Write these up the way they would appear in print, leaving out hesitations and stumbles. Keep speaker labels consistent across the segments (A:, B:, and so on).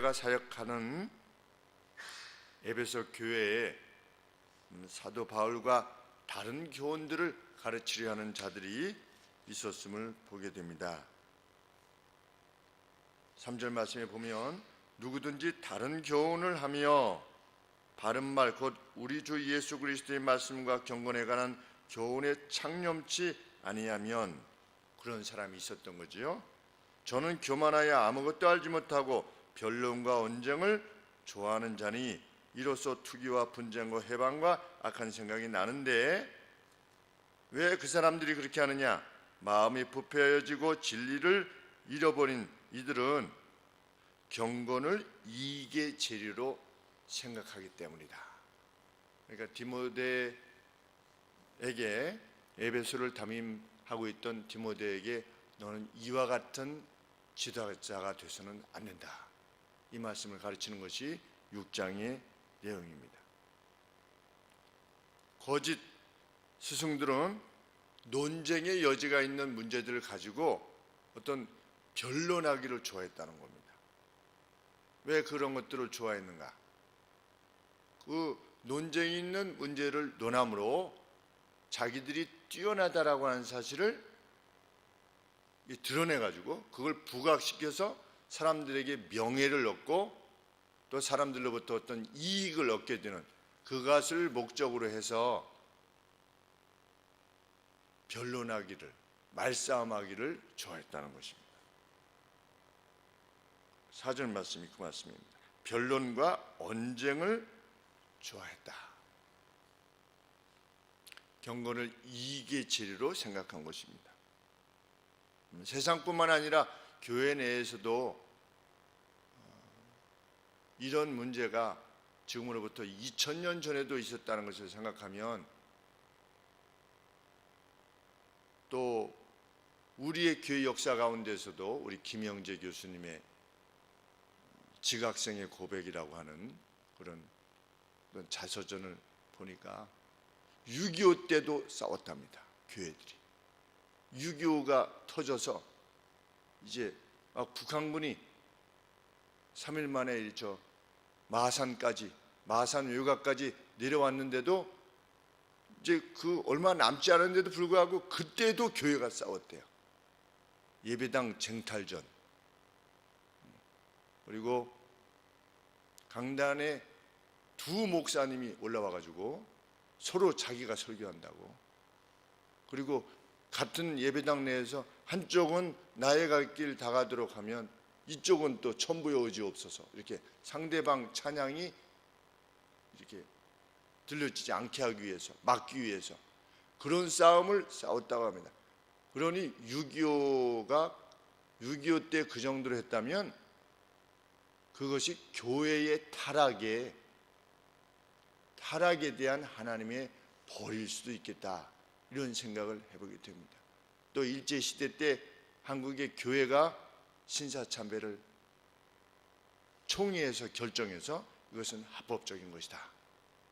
A: 디모데가 사역하는 에베소 교회에 사도 바울과 다른 교훈들을 가르치려 하는 자들이 있었음을 보게 됩니다. 3절 말씀에 보면 누구든지 다른 교훈을 하며 바른 말 곧 우리 주 예수 그리스도의 말씀과 경건에 관한 교훈에 창념치 아니하면, 그런 사람이 있었던 거지요. 저는 교만하여 아무것도 알지 못하고 변론과 언쟁을 좋아하는 자니 이로써 투기와 분쟁과 해방과 악한 생각이 나는데, 왜 그 사람들이 그렇게 하느냐? 마음이 부패해지고 진리를 잃어버린 이들은 경건을 이익의 재료로 생각하기 때문이다. 그러니까 디모데에게, 에베소를 담임하고 있던 디모데에게 너는 이와 같은 지도자가 되서는 안 된다, 이 말씀을 가르치는 것이 6장의 내용입니다. 거짓 스승들은 논쟁의 여지가 있는 문제들을 가지고 어떤 변론하기를 좋아했다는 겁니다. 왜 그런 것들을 좋아했는가? 그 논쟁이 있는 문제를 논함으로 자기들이 뛰어나다라고 하는 사실을 드러내가지고 그걸 부각시켜서 사람들에게 명예를 얻고 또 사람들로부터 어떤 이익을 얻게 되는, 그것을 목적으로 해서 변론하기를, 말싸움하기를 좋아했다는 것입니다. 4절 말씀이 그 말씀입니다. 변론과 언쟁을 좋아했다. 경건을 이익의 재료로 생각한 것입니다. 세상뿐만 아니라 교회 내에서도 이런 문제가 지금으로부터 2000년 전에도 있었다는 것을 생각하면, 또 우리의 교회 역사 가운데서도 우리 김영재 교수님의 지각생의 고백이라고 하는 그런 자서전을 보니까 6.25 때도 싸웠답니다. 교회들이 6.25가 터져서 이제 북한군이 3일 만에 마산 외곽까지 내려왔는데도 이제 그 얼마 남지 않았는데도 불구하고 그때도 교회가 싸웠대요. 예배당 쟁탈전. 그리고 강단에 두 목사님이 올라와가지고 서로 자기가 설교한다고. 그리고 같은 예배당 내에서 한쪽은 나의 갈 길 다 가도록 하면 이쪽은 또 천부의 의지 없어서, 이렇게 상대방 찬양이 이렇게 들려지지 않게 하기 위해서, 막기 위해서 그런 싸움을 싸웠다고 합니다. 그러니 6.25 때 그 정도로 했다면 그것이 교회의 타락에 대한 하나님의 벌일 수도 있겠다, 이런 생각을 해보게 됩니다. 또 일제시대 때 한국의 교회가 신사참배를 총회에서 결정해서 이것은 합법적인 것이다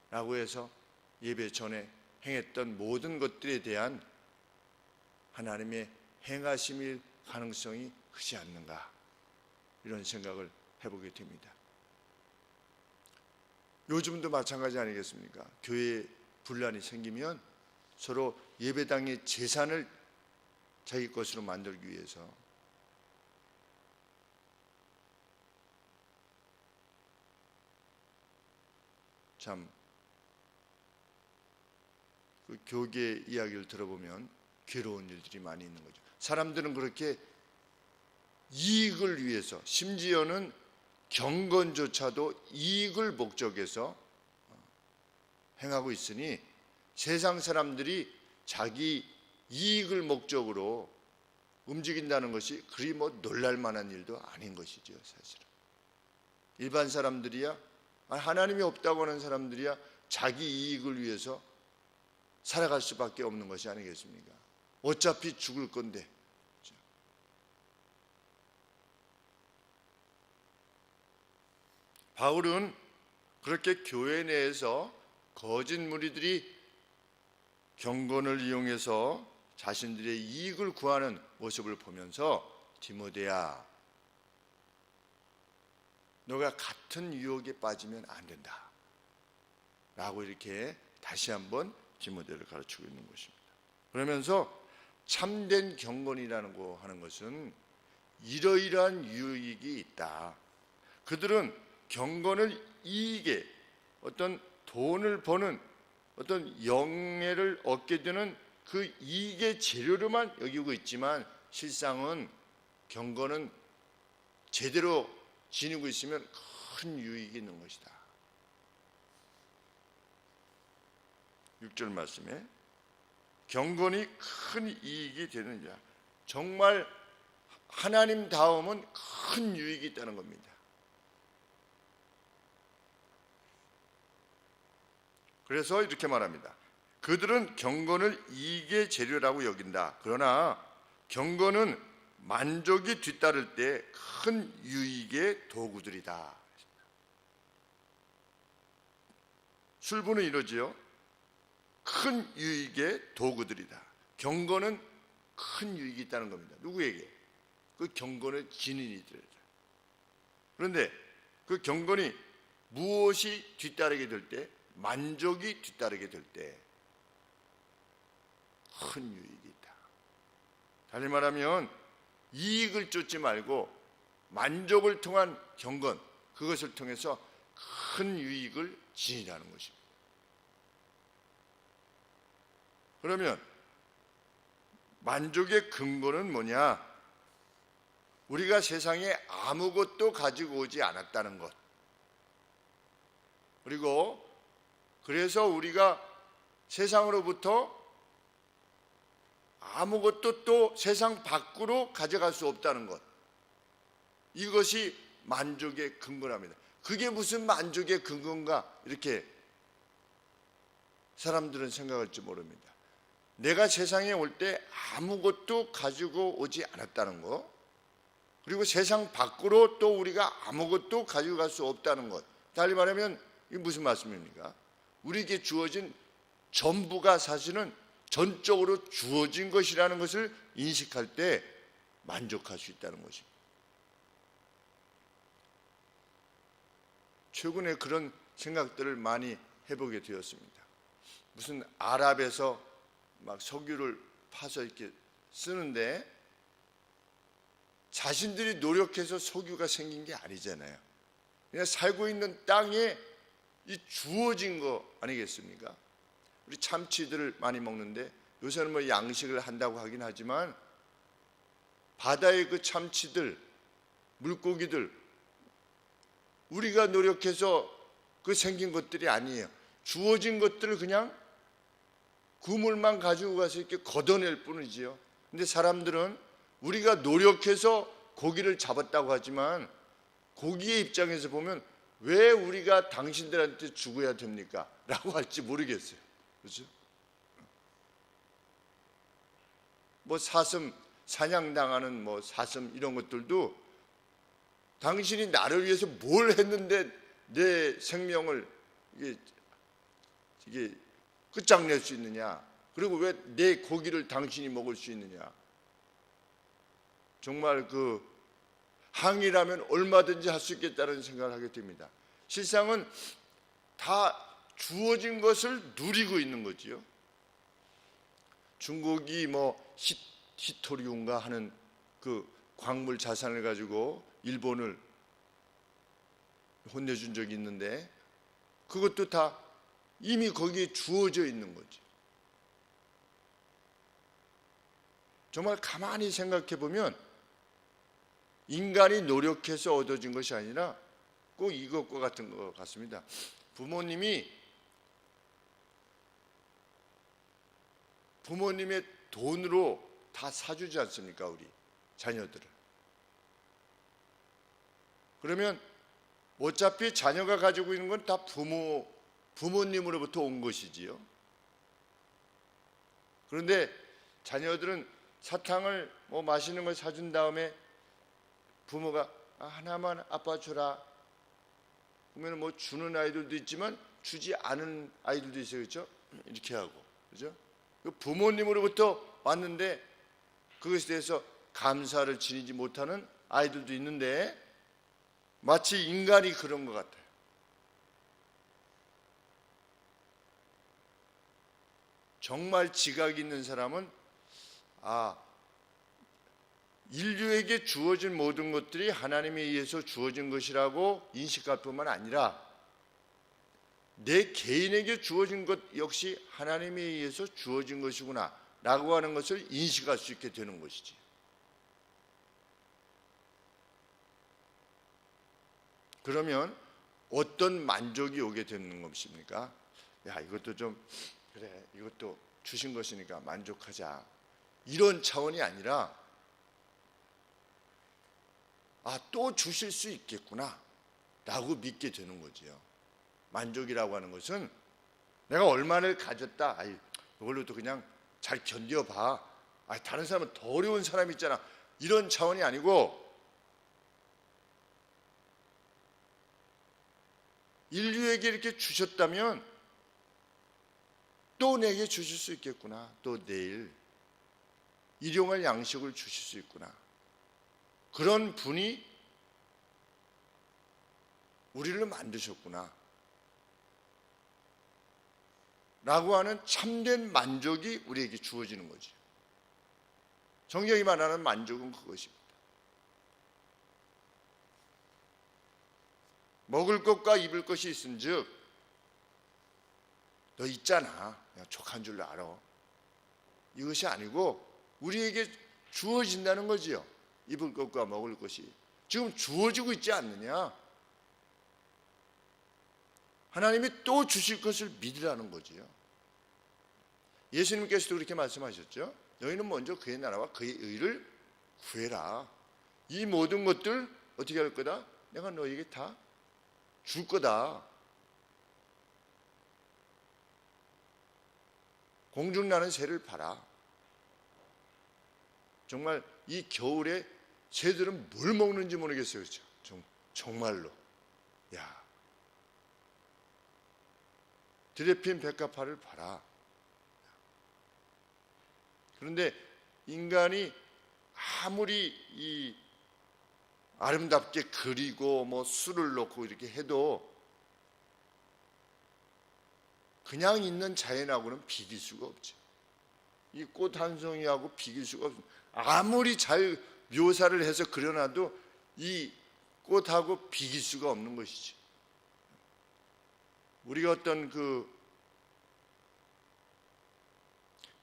A: 라고 해서 예배 전에 행했던 모든 것들에 대한 하나님의 행하심일 가능성이 크지 않는가, 이런 생각을 해보게 됩니다. 요즘도 마찬가지 아니겠습니까? 교회에 분란이 생기면 서로 예배당의 재산을 자기 것으로 만들기 위해서 참 그 교계 이야기를 들어보면 괴로운 일들이 많이 있는 거죠. 사람들은 그렇게 이익을 위해서, 심지어는 경건조차도 이익을 목적해서 행하고 있으니 세상 사람들이 자기 이익을 목적으로 움직인다는 것이 그리 놀랄 만한 일도 아닌 것이죠. 사실은 일반 사람들이야, 하나님이 없다고 하는 사람들이야 자기 이익을 위해서 살아갈 수밖에 없는 것이 아니겠습니까? 어차피 죽을 건데. 바울은 그렇게 교회 내에서 거짓 무리들이 경건을 이용해서 자신들의 이익을 구하는 모습을 보면서 디모데야, 너가 같은 유혹에 빠지면 안 된다 라고 이렇게 다시 한번 디모데를 가르치고 있는 것입니다. 그러면서 참된 경건이라는 거 하는 것은 이러이러한 유익이 있다. 그들은 경건을 이익에, 어떤 돈을 버는 어떤 영예를 얻게 되는 그 이익의 재료로만 여기고 있지만, 실상은 경건은 제대로 지니고 있으면 큰 유익이 있는 것이다. 6절 말씀에 경건이 큰 이익이 되는 자, 정말 하나님 다음은 큰 유익이 있다는 겁니다. 그래서 이렇게 말합니다. 그들은 경건을 이익의 재료라고 여긴다. 그러나 경건은 만족이 뒤따를 때 큰 유익의 도구들이다. 술부는 이러지요. 큰 유익의 도구들이다. 경건은 큰 유익이 있다는 겁니다. 누구에게? 그 경건을 지닌 이들. 그런데 그 경건이 무엇이 뒤따르게 될 때, 만족이 뒤따르게 될 때 큰 유익이 있다. 달리 말하면 이익을 쫓지 말고 만족을 통한 경건, 그것을 통해서 큰 유익을 지니라는 것입니다. 그러면 만족의 근거는 뭐냐? 우리가 세상에 아무것도 가지고 오지 않았다는 것. 그리고 그래서 우리가 세상으로부터 아무것도 또 세상 밖으로 가져갈 수 없다는 것. 이것이 만족의 근거랍니다. 그게 무슨 만족의 근거인가? 이렇게 사람들은 생각할지 모릅니다. 내가 세상에 올 때 아무것도 가지고 오지 않았다는 것, 그리고 세상 밖으로 또 우리가 아무것도 가지고 갈 수 없다는 것. 달리 말하면 이게 무슨 말씀입니까? 우리에게 주어진 전부가 사실은 전적으로 주어진 것이라는 것을 인식할 때 만족할 수 있다는 것입니다. 최근에 그런 생각들을 많이 해보게 되었습니다. 무슨 아랍에서 막 석유를 파서 이렇게 쓰는데 자신들이 노력해서 석유가 생긴 게 아니잖아요. 그냥 살고 있는 땅에 이 주어진 거 아니겠습니까? 우리 참치들을 많이 먹는데 요새는 뭐 양식을 한다고 하긴 하지만 바다의 그 참치들, 물고기들, 우리가 노력해서 그 생긴 것들이 아니에요. 주어진 것들을 그냥 그물만 가지고 가서 이렇게 걷어낼 뿐이지요. 근데 사람들은 우리가 노력해서 고기를 잡았다고 하지만 고기의 입장에서 보면 왜 우리가 당신들한테 죽어야 됩니까? 라고 할지 모르겠어요. 그렇죠? 뭐 사슴, 사냥당하는 뭐 사슴 이런 것들도 당신이 나를 위해서 뭘 했는데 내 생명을 이게 끝장낼 수 있느냐? 그리고 왜 내 고기를 당신이 먹을 수 있느냐? 정말 그 항이라면 얼마든지 할 수 있겠다는 생각을 하게 됩니다. 실상은 다 주어진 것을 누리고 있는 거지요. 중국이 뭐 히토리움가 하는 그 광물 자산을 가지고 일본을 혼내준 적이 있는데 그것도 다 이미 거기에 주어져 있는 거지. 정말 가만히 생각해 보면 인간이 노력해서 얻어진 것이 아니라 꼭 이것과 같은 것 같습니다. 부모님의 돈으로 다 사주지 않습니까? 우리 자녀들을. 그러면 어차피 자녀가 가지고 있는 건 다 부모님으로부터 온 것이지요. 그런데 자녀들은 사탕을 뭐 맛있는 걸 사준 다음에 부모가 하나만 아빠 주라. 그러면 뭐 주는 아이들도 있지만 주지 않은 아이들도 있어요. 그렇죠? 이렇게 하고. 그렇죠? 부모님으로부터 왔는데 그것에 대해서 감사를 지니지 못하는 아이들도 있는데 마치 인간이 그런 것 같아요. 정말 지각이 있는 사람은 인류에게 주어진 모든 것들이 하나님에 의해서 주어진 것이라고 인식할 뿐만 아니라 내 개인에게 주어진 것 역시 하나님에 의해서 주어진 것이구나 라고 하는 것을 인식할 수 있게 되는 것이지. 그러면 어떤 만족이 오게 되는 것입니까? 야, 이것도 좀 그래, 이것도 주신 것이니까 만족하자, 이런 차원이 아니라 또 주실 수 있겠구나 라고 믿게 되는 거지요. 만족이라고 하는 것은 내가 얼마를 가졌다, 이걸로도 그냥 잘 견뎌봐, 다른 사람은 더 어려운 사람이 있잖아, 이런 차원이 아니고 인류에게 이렇게 주셨다면 또 내게 주실 수 있겠구나, 또 내일 일용할 양식을 주실 수 있구나, 그런 분이 우리를 만드셨구나 라고 하는 참된 만족이 우리에게 주어지는 거죠. 성경이 말하는 만족은 그것입니다. 먹을 것과 입을 것이 있은즉 너 있잖아, 그냥 족한 줄 알아, 이것이 아니고 우리에게 주어진다는 거지요. 입을 것과 먹을 것이 지금 주어지고 있지 않느냐, 하나님이 또 주실 것을 믿으라는 거지요. 예수님께서도 그렇게 말씀하셨죠. 너희는 먼저 그의 나라와 그의 의를 구해라, 이 모든 것들 어떻게 할 거다? 내가 너희에게 다 줄 거다. 공중나는 새를 봐라. 정말 이 겨울에 새들은 뭘 먹는지 모르겠어요. 그렇죠? 정말로. 야, 들에 핀 백합화를 봐라. 그런데 인간이 아무리 이 아름답게 그리고 뭐 술을 넣고 이렇게 해도 그냥 있는 자연하고는 비길 수가 없죠. 이 꽃 한 송이하고 비길 수가 없습니다. 아무리 잘 묘사를 해서 그려놔도 이 꽃하고 비길 수가 없는 것이죠. 우리가 어떤 그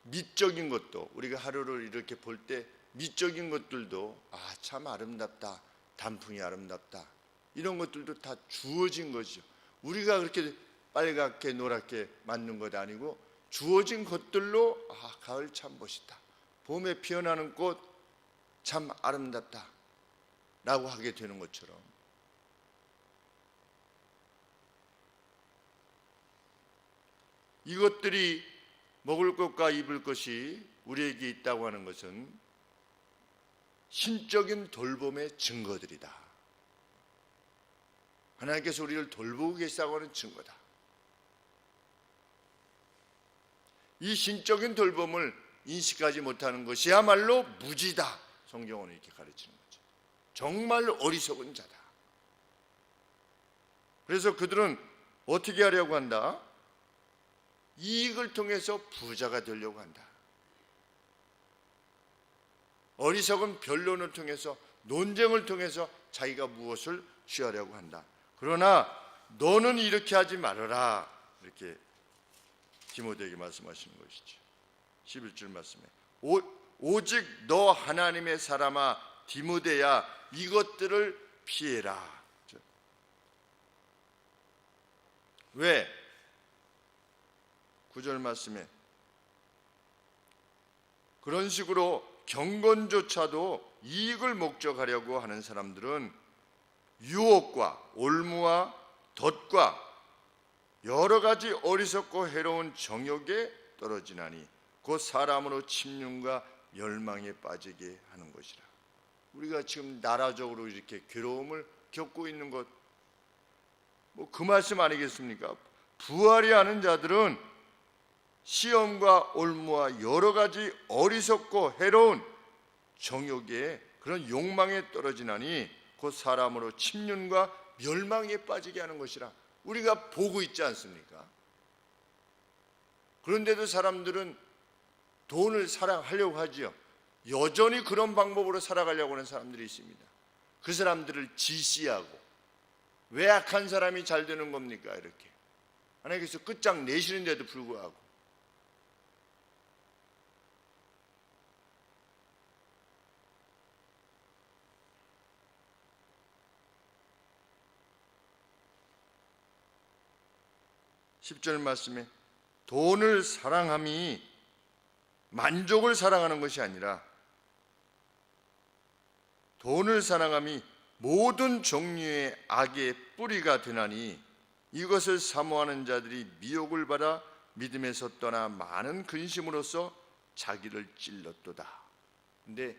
A: 미적인 것도, 우리가 하루를 이렇게 볼 때 미적인 것들도 참 아름답다, 단풍이 아름답다, 이런 것들도 다 주어진 것이죠. 우리가 그렇게 빨갛게 노랗게 만든 것 아니고 주어진 것들로 가을 참 멋있다, 봄에 피어나는 꽃 참 아름답다 라고 하게 되는 것처럼, 이것들이 먹을 것과 입을 것이 우리에게 있다고 하는 것은 신적인 돌봄의 증거들이다. 하나님께서 우리를 돌보고 계시다고 하는 증거다. 이 신적인 돌봄을 인식하지 못하는 것이야말로 무지다. 성경은 이렇게 가르치는 거죠. 정말 어리석은 자다. 그래서 그들은 어떻게 하려고 한다? 이익을 통해서 부자가 되려고 한다. 어리석은 변론을 통해서, 논쟁을 통해서 자기가 무엇을 취하려고 한다. 그러나 너는 이렇게 하지 말아라, 이렇게 디모데에게 말씀하시는 것이죠. 11절 말씀에 오직 너 하나님의 사람아 디모데야, 이것들을 피해라. 왜? 9절 말씀에 그런 식으로 경건조차도 이익을 목적하려고 하는 사람들은 유혹과 올무와 덫과 여러 가지 어리석고 해로운 정욕에 떨어지나니 곧 사람으로 침륜과 멸망에 빠지게 하는 것이라. 우리가 지금 나라적으로 이렇게 괴로움을 겪고 있는 것, 그 말씀 아니겠습니까? 부활이 하는 자들은 시험과 올무와 여러 가지 어리석고 해로운 정욕에, 그런 욕망에 떨어지나니 곧 사람으로 침륜과 멸망에 빠지게 하는 것이라 우리가 보고 있지 않습니까? 그런데도 사람들은 돈을 사랑하려고 하지요. 여전히 그런 방법으로 살아가려고 하는 사람들이 있습니다. 그 사람들을 지시하고, 왜 악한 사람이 잘 되는 겁니까? 이렇게 하나님께서 끝장내시는데도 불구하고 (10절) 말씀에 돈을 사랑함이 만족을 사랑하는 것이 아니라 돈을 사랑함이 모든 종류의 악의 뿌리가 되나니 이것을 사모하는 자들이 미혹을 받아 믿음에서 떠나 많은 근심으로써 자기를 찔렀도다. 근데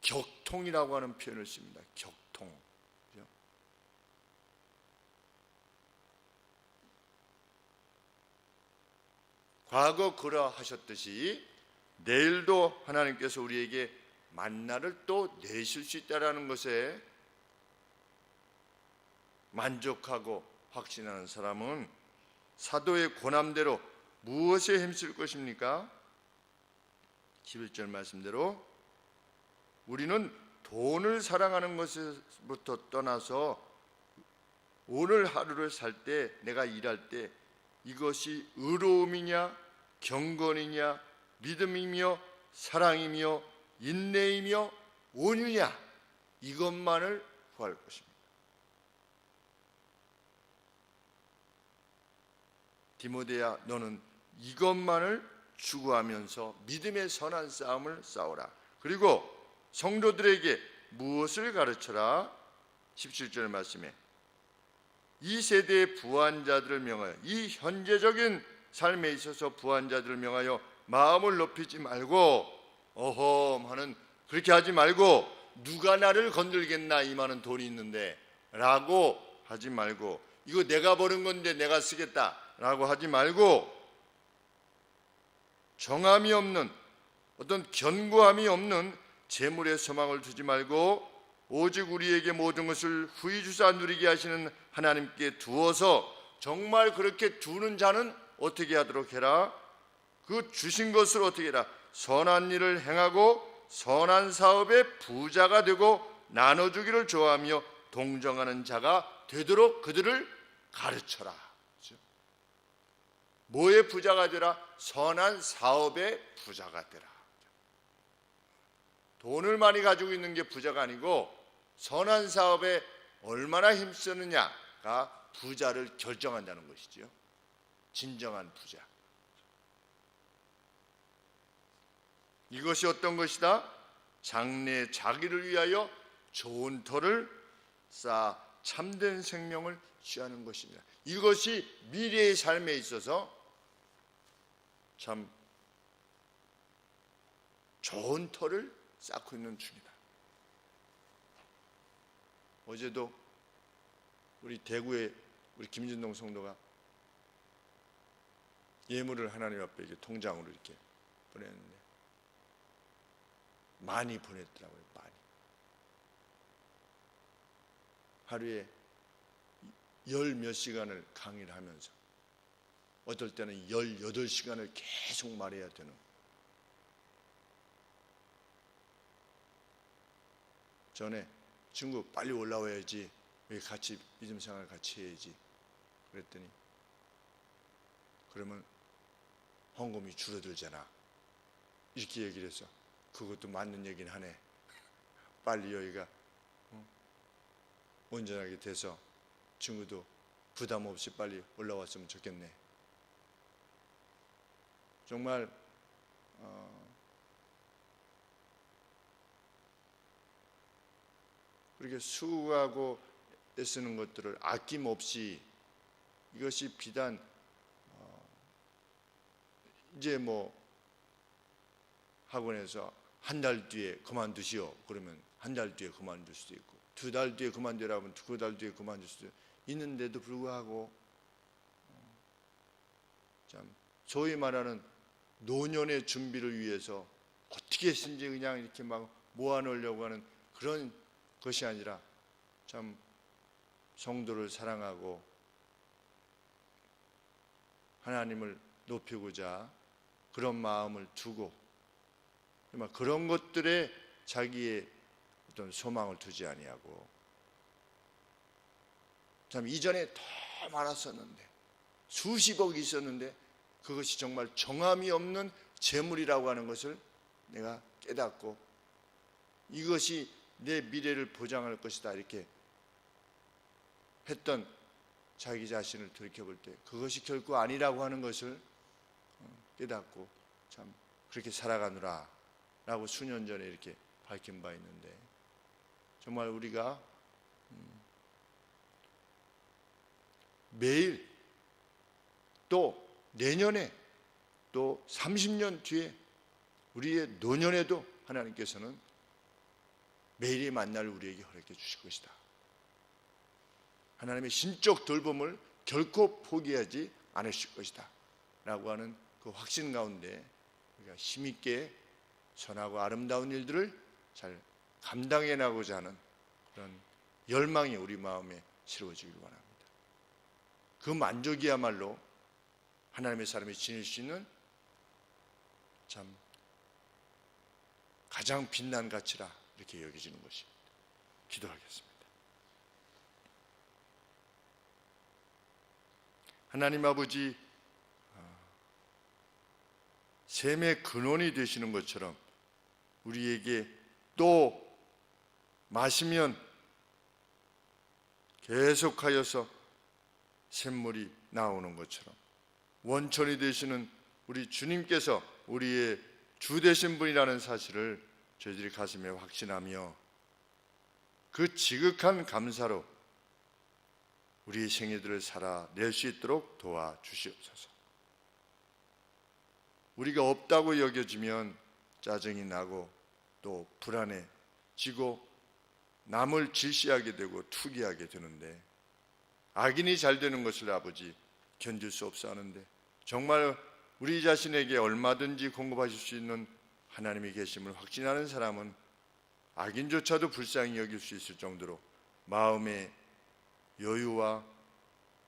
A: 격통이라고 하는 표현을 씁니다. 격통. 과거 그러하셨듯이 내일도 하나님께서 우리에게 만나를 또 내실 수 있다는 것에 만족하고 확신하는 사람은 사도의 고난대로 무엇에 힘쓸 것입니까? 11절 말씀대로 우리는 돈을 사랑하는 것부터 떠나서 오늘 하루를 살 때, 내가 일할 때 이것이 의로움이냐 경건이냐 믿음이며 사랑이며 인내이며 온유냐, 이것만을 구할 것입니다. 디모데야, 너는 이것만을 추구하면서 믿음의 선한 싸움을 싸우라. 그리고 성도들에게 무엇을 가르쳐라? 17절 말씀에 이 세대의 부한 자들을 명하여, 이 현재적인 삶에 있어서 부한 자들을 명하여 마음을 높이지 말고, 어험 하는, 그렇게 하지 말고, 누가 나를 건들겠나, 이만한 돈이 있는데 라고 하지 말고, 이거 내가 버는 건데 내가 쓰겠다 라고 하지 말고, 정함이 없는, 어떤 견고함이 없는 재물에 소망을 두지 말고 오직 우리에게 모든 것을 후히 주사 누리게 하시는 하나님께 두어서, 정말 그렇게 두는 자는 어떻게 하도록 해라? 그 주신 것을 어떻게 해라? 선한 일을 행하고 선한 사업에 부자가 되고 나눠주기를 좋아하며 동정하는 자가 되도록 그들을 가르쳐라. 그렇죠? 뭐의 부자가 되라? 선한 사업의 부자가 되라. 돈을 많이 가지고 있는 게 부자가 아니고 선한 사업에 얼마나 힘쓰느냐가 부자를 결정한다는 것이죠. 진정한 부자. 이것이 어떤 것이다? 장래 자기를 위하여 좋은 터를 쌓아 참된 생명을 취하는 것입니다. 이것이 미래의 삶에 있어서 참 좋은 터를 쌓고 있는 중이다. 어제도 우리 대구의 우리 김진동 성도가 예물을 하나님 앞에 이렇게 통장으로 이렇게 보냈는데 많이 보냈더라고요. 많이. 하루에 10몇 시간을 강의를 하면서 어떨 때는 18시간을 계속 말해야 되는, 전에 친구 빨리 올라와야지, 우리 같이 믿음 생활 같이 해야지 그랬더니, 그러면 헌금이 줄어들잖아 이렇게 얘기를 해서, 그것도 맞는 얘기는 하네. 빨리 여기가 온전하게 돼서 친구도 부담 없이 빨리 올라왔으면 좋겠네. 정말 그렇게 수고하고 애쓰는 것들을 아낌없이, 이것이 비단 이제 뭐 학원에서 한 달 뒤에 그만두시오 그러면 한 달 뒤에 그만둘 수도 있고, 2달 뒤에 그만두라면 2달 뒤에 그만둘 수도 있는데도 불구하고 참 소위 말하는 노년의 준비를 위해서 어떻게 해서든지 그냥 이렇게 막 모아놓으려고 하는 그런 것이 아니라 참 성도를 사랑하고 하나님을 높이고자 그런 마음을 두고 그런 것들에 자기의 어떤 소망을 두지 아니하고 참 이전에 더 많았었는데 수십억이 있었는데 그것이 정말 정함이 없는 재물이라고 하는 것을 내가 깨닫고 이것이 내 미래를 보장할 것이다 이렇게 했던 자기 자신을 돌이켜볼 때 그것이 결코 아니라고 하는 것을 깨닫고 참 그렇게 살아가느라 라고 수년 전에 이렇게 밝힌 바 있는데 정말 우리가 매일 또 내년에 또 30년 뒤에 우리의 노년에도 하나님께서는 매일의 만날 우리에게 허락해 주실 것이다. 하나님의 신적 돌봄을 결코 포기하지 않으실 것이다 라고 하는 그 확신 가운데 우리가 힘있게 선하고 아름다운 일들을 잘 감당해 나가고자 하는 그런 열망이 우리 마음에 새로워지길 원합니다. 그 만족이야말로 하나님의 사람이 지닐 수 있는 참 가장 빛난 가치라 이렇게 여겨지는 것입니다. 기도하겠습니다. 하나님 아버지, 샘의 근원이 되시는 것처럼 우리에게 또 마시면 계속하여서 샘물이 나오는 것처럼 원천이 되시는 우리 주님께서 우리의 주 되신 분이라는 사실을 저희들이 가슴에 확신하며 그 지극한 감사로 우리의 생애들을 살아낼 수 있도록 도와주시옵소서. 우리가 없다고 여겨지면 짜증이 나고 또 불안해지고 남을 질시하게 되고 투기하게 되는데 악인이 잘 되는 것을 아버지 견딜 수 없어 하는데 정말 우리 자신에게 얼마든지 공급하실 수 있는 하나님이 계심을 확신하는 사람은 악인조차도 불쌍히 여길 수 있을 정도로 마음의 여유와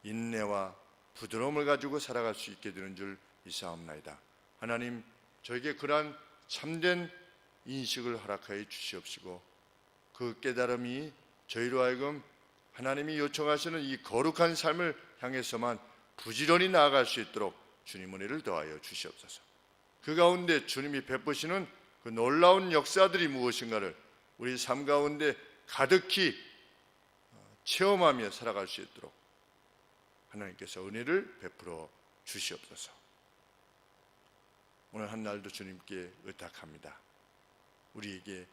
A: 인내와 부드러움을 가지고 살아갈 수 있게 되는 줄 믿사옵나이다. 하나님, 저에게 그러한 참된 인식을 허락하여 주시옵시고 그 깨달음이 저희로 하여금 하나님이 요청하시는 이 거룩한 삶을 향해서만 부지런히 나아갈 수 있도록 주님 은혜를 더하여 주시옵소서. 그 가운데 주님이 베푸시는 그 놀라운 역사들이 무엇인가를 우리 삶 가운데 가득히 체험하며 살아갈 수 있도록 하나님께서 은혜를 베풀어 주시옵소서. 오늘 한 날도 주님께 의탁합니다. 우리에게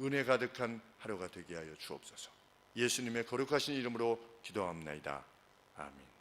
A: 은혜 가득한 하루가 되게 하여 주옵소서. 예수님의 거룩하신 이름으로 기도합나이다. 아멘.